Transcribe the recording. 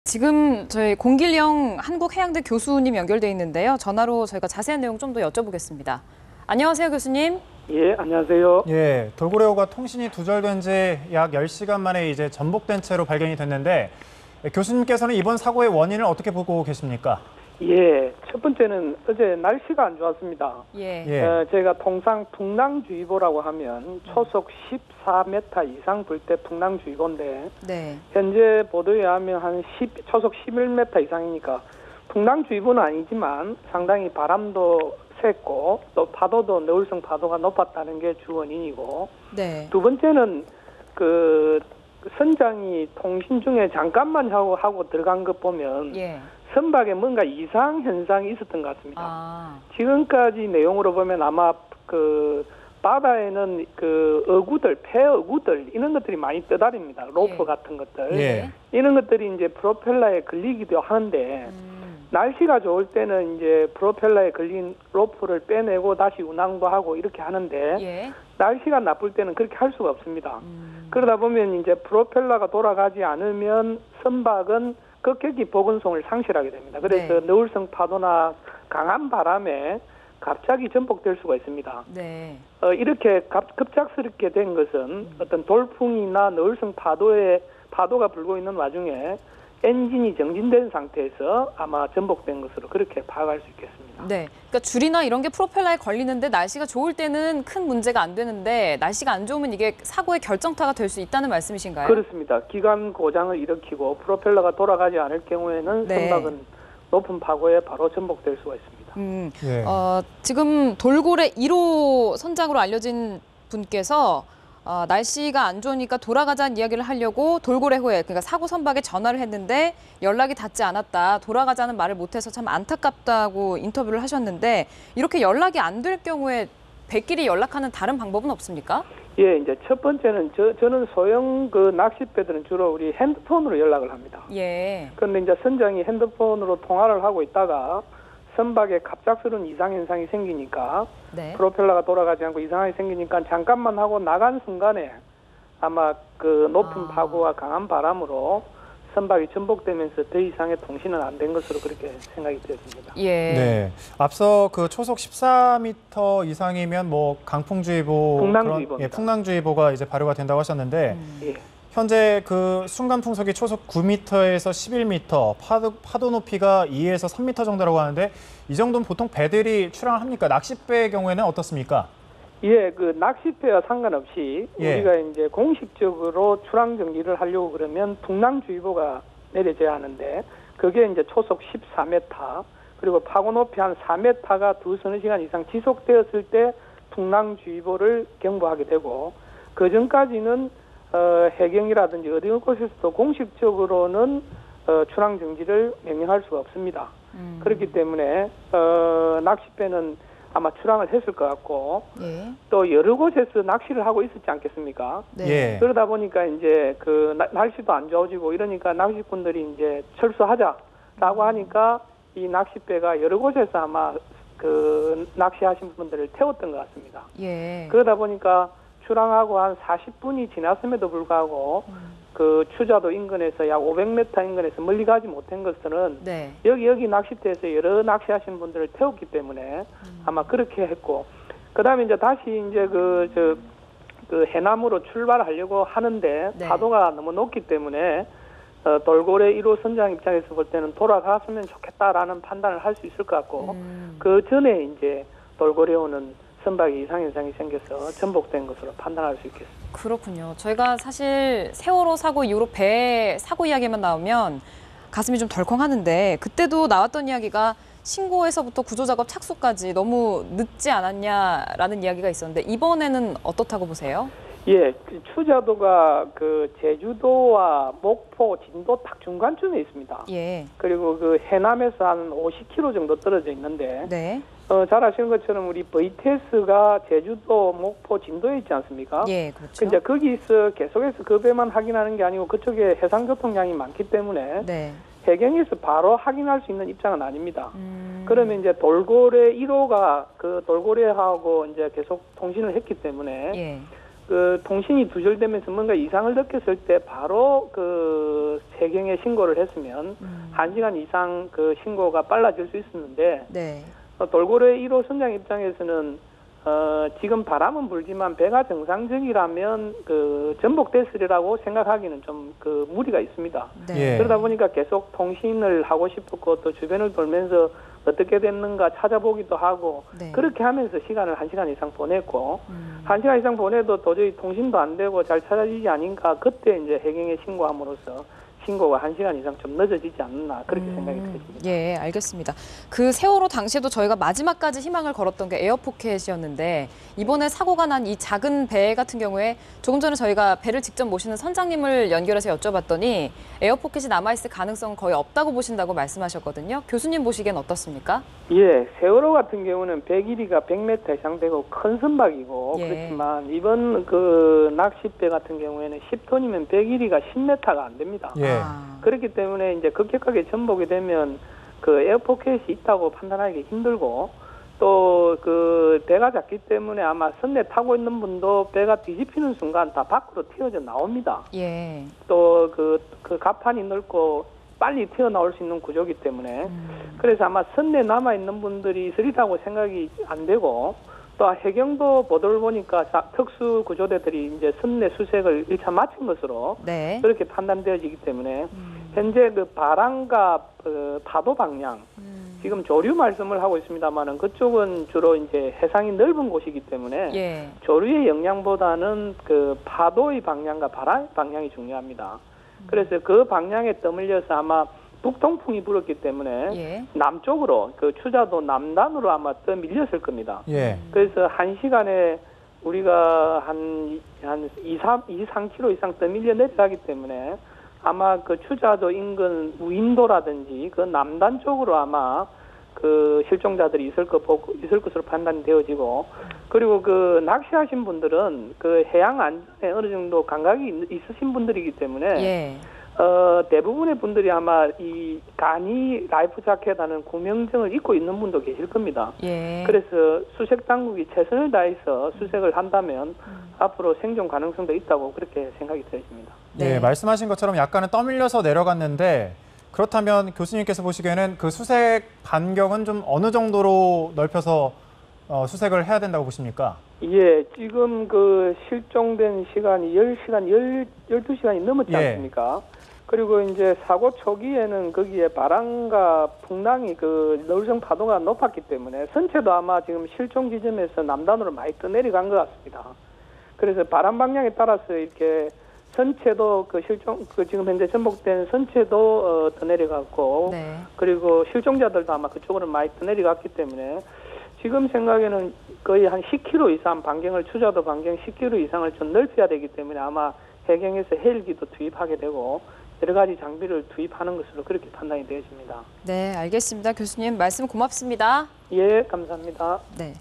지금 저희 공길영 한국해양대 교수님 연결돼 있는데요. 전화로 저희가 자세한 내용 좀 더 여쭤보겠습니다. 안녕하세요, 교수님. 예, 안녕하세요. 예, 돌고래호가 통신이 두절된 지 약 10시간 만에 이제 전복된 채로 발견이 됐는데 교수님께서는 이번 사고의 원인을 어떻게 보고 계십니까? 예, 첫 번째는 어제 날씨가 안 좋았습니다. 예. 저희가 통상 풍랑주의보라고 하면 초속 14m 이상 불 때 풍랑주의보인데 네. 현재 보도에 의하면 초속 11m 이상이니까 풍랑주의보는 아니지만 상당히 바람도 셌고 또 파도도 너울성 파도가 높았다는 게 주 원인이고, 네. 두 번째는 그 선장이 통신 중에 잠깐만 하고 들어간 것 보면 예. 선박에 뭔가 이상 현상이 있었던 것 같습니다. 아. 지금까지 내용으로 보면 아마 그 바다에는 그 어구들, 폐 어구들 이런 것들이 많이 떠다닙니다. 로프 예. 같은 것들. 예. 이런 것들이 이제 프로펠러에 걸리기도 하는데 날씨가 좋을 때는 이제 프로펠러에 걸린 로프를 빼내고 다시 운항도 하고 이렇게 하는데 예. 날씨가 나쁠 때는 그렇게 할 수가 없습니다. 그러다 보면 이제 프로펠러가 돌아가지 않으면 선박은 급격히 보건성을 상실하게 됩니다. 그래서 네. 너울성 파도나 강한 바람에 갑자기 전복될 수가 있습니다. 네. 이렇게 급작스럽게 된 것은 어떤 돌풍이나 너울성 파도가 불고 있는 와중에 엔진이 정진된 상태에서 아마 전복된 것으로 그렇게 파악할 수 있겠습니다. 네. 그러니까 줄이나 이런 게 프로펠러에 걸리는데 날씨가 좋을 때는 큰 문제가 안 되는데 날씨가 안 좋으면 이게 사고의 결정타가 될 수 있다는 말씀이신가요? 그렇습니다. 기관 고장을 일으키고 프로펠러가 돌아가지 않을 경우에는 네. 선박은 높은 파고에 바로 전복될 수가 있습니다. 예. 지금 돌고래 1호 선장으로 알려진 분께서 날씨가 안 좋으니까 돌아가자는 이야기를 하려고 돌고래호에, 그러니까 사고 선박에 전화를 했는데 연락이 닿지 않았다. 돌아가자는 말을 못해서 참 안타깝다고 인터뷰를 하셨는데, 이렇게 연락이 안 될 경우에 배끼리 연락하는 다른 방법은 없습니까? 예, 이제 첫 번째는 저는 소형 그 낚싯배들은 주로 우리 핸드폰으로 연락을 합니다. 예. 그런데 이제 선장이 핸드폰으로 통화를 하고 있다가 선박에 갑작스러운 이상 현상이 생기니까 네. 프로펠러가 돌아가지 않고 이상하게 생기니까 잠깐만 하고 나간 순간에 아마 그 높은 파고와 강한 바람으로 선박이 전복되면서 더 이상의 통신은 안 된 것으로 그렇게 생각이 되었습니다. 예. 네. 앞서 그 초속 14m 이상이면 뭐 강풍주의보, 풍랑주의보입니다. 풍랑주의보가 이제 발효가 된다고 하셨는데 예. 현재 그 순간 풍속이 초속 9m에서 11m, 파도 높이가 2에서 3m 정도라고 하는데 이 정도는 보통 배들이 출항을 합니까? 낚싯배의 경우에는 어떻습니까? 예, 그 낚싯배와 상관없이 예. 우리가 이제 공식적으로 출항 정지를 하려고 그러면 풍랑주의보가 내려져야 하는데 그게 이제 초속 14m 그리고 파고 높이 한 4m가 두서너 시간 이상 지속되었을 때 풍랑주의보를 경보하게 되고, 그 전까지는 해경이라든지 어디 곳에서도 공식적으로는 출항 정지를 명령할 수가 없습니다. 그렇기 때문에 낚싯배는 아마 출항을 했을 것 같고, 예. 또 여러 곳에서 낚시를 하고 있었지 않겠습니까? 네. 예. 그러다 보니까 이제 그 날씨도 안 좋아지고 이러니까 낚시꾼들이 이제 철수하자라고 하니까 이 낚싯배가 여러 곳에서 아마 그 낚시하신 분들을 태웠던 것 같습니다. 예. 그러다 보니까 출항하고 한 40분이 지났음에도 불구하고 그 추자도 인근에서 약 500m 인근에서 멀리 가지 못한 것은 네. 여기 낚싯대에서 여러 낚시하신 분들을 태웠기 때문에 아마 그렇게 했고, 그다음에 이제 다시 이제 그 해남으로 출발하려고 하는데 네. 파도가 너무 높기 때문에 돌고래 1호 선장 입장에서 볼 때는 돌아갔으면 좋겠다라는 판단을 할 수 있을 것 같고, 그 전에 이제 돌고래호는 선박에 이상 현상이 생겨서 전복된 것으로 판단할 수 있겠습니다. 그렇군요. 저희가 사실 세월호 사고 이후로 배 사고 이야기만 나오면 가슴이 좀 덜컹하는데, 그때도 나왔던 이야기가 신고에서부터 구조작업 착수까지 너무 늦지 않았냐라는 이야기가 있었는데 이번에는 어떻다고 보세요? 예, 그 추자도가 그 제주도와 목포, 진도 딱 중간쯤에 있습니다. 예. 그리고 그 해남에서 한 50km 정도 떨어져 있는데, 네. 잘 아시는 것처럼 우리 VTS가 제주도, 목포, 진도에 있지 않습니까? 예, 그렇죠. 이제 거기서 계속해서 그 배만 확인하는 게 아니고 그쪽에 해상교통량이 많기 때문에 네. 해경에서 바로 확인할 수 있는 입장은 아닙니다. 그러면 이제 돌고래 1호가 그 돌고래하고 이제 계속 통신을 했기 때문에 예. 그 통신이 두절되면서 뭔가 이상을 느꼈을 때 바로 그 해경에 신고를 했으면 1시간 이상 그 신고가 빨라질 수 있었는데 네. 돌고래 1호 선장 입장에서는 지금 바람은 불지만 배가 정상적이라면 그 전복됐으리라고 생각하기는 좀 그 무리가 있습니다. 네. 예. 그러다 보니까 계속 통신을 하고 싶었고 또 주변을 돌면서 어떻게 됐는가 찾아보기도 하고 네. 그렇게 하면서 시간을 1시간 이상 보냈고 1시간 이상 보내도 도저히 통신도 안 되고 잘 찾아지지 않으니까 그때 이제 해경에 신고함으로써 신고가 1시간 이상 좀 늦어지지 않나 그렇게 생각이 들습니다. 예, 알겠습니다. 그 세월호 당시에도 저희가 마지막까지 희망을 걸었던 게 에어포켓이었는데 이번에 사고가 난 이 작은 배 같은 경우에 조금 전에 저희가 배를 직접 모시는 선장님을 연결해서 여쭤봤더니 에어포켓이 남아있을 가능성은 거의 없다고 보신다고 말씀하셨거든요. 교수님 보시기엔 어떻습니까? 예, 세월호 같은 경우는 배 길이가 100m 이상 되고 큰 선박이고 예. 그렇지만 이번 그 낚싯배 같은 경우에는 10톤이면 배 길이가 10m가 안 됩니다. 예. 그렇기 때문에 이제 급격하게 전복이 되면 그 에어포켓이 있다고 판단하기 힘들고 또 그 배가 작기 때문에 아마 선내 타고 있는 분도 배가 뒤집히는 순간 다 밖으로 튀어져 나옵니다. 예. 또 그 갑판이 넓고 빨리 튀어나올 수 있는 구조이기 때문에 그래서 아마 선내 남아 있는 분들이 있으리라고 생각이 안 되고 또 해경도 보도를 보니까 특수 구조대들이 이제 선내 수색을 1차 마친 것으로 네. 그렇게 판단되어지기 때문에 현재 그 바람과 파도 방향 지금 조류 말씀을 하고 있습니다만은 그쪽은 주로 이제 해상이 넓은 곳이기 때문에 예. 조류의 영향보다는 그 파도의 방향과 바람의 방향이 중요합니다. 그래서 그 방향에 떠밀려서 아마 북동풍이 불었기 때문에 예. 남쪽으로 그 추자도 남단으로 아마 떠밀렸을 겁니다. 예. 그래서 1시간에 우리가 한 2, 3km 이상 떠밀려 내려가기 때문에 아마 그 추자도 인근 무인도라든지 그 남단 쪽으로 아마 그 실종자들이 있을 것으로 판단되어지고 그리고 그 낚시하신 분들은 그 해양 안전에 어느 정도 감각이 있으신 분들이기 때문에 예. 대부분의 분들이 아마 이 간이 라이프 자켓하는 구명정을 입고 있는 분도 계실 겁니다. 예. 그래서 수색 당국이 최선을 다해서 수색을 한다면 앞으로 생존 가능성도 있다고 그렇게 생각이 되십니다. 네. 예, 말씀하신 것처럼 약간은 떠밀려서 내려갔는데 그렇다면 교수님께서 보시기에는 그 수색 반경은 좀 어느 정도로 넓혀서 수색을 해야 된다고 보십니까? 예, 지금 그 실종된 시간이 10시간, 12시간이 넘었지 예. 않습니까? 그리고 이제 사고 초기에는 거기에 바람과 풍랑이 그 너울성 파도가 높았기 때문에 선체도 아마 지금 실종 지점에서 남단으로 많이 떠내려간 것 같습니다. 그래서 바람 방향에 따라서 이렇게 선체도 그 지금 현재 전복된 선체도 더 내려갔고 네. 그리고 실종자들도 아마 그쪽으로 많이 더 내려갔기 때문에 지금 생각에는 거의 한 10km 이상 반경을 추자도 반경 10km 이상을 좀 넓혀야 되기 때문에 아마 해경에서 헬기도 투입하게 되고 여러 가지 장비를 투입하는 것으로 그렇게 판단이 되어집니다. 네, 알겠습니다. 교수님 말씀 고맙습니다. 예, 감사합니다. 네.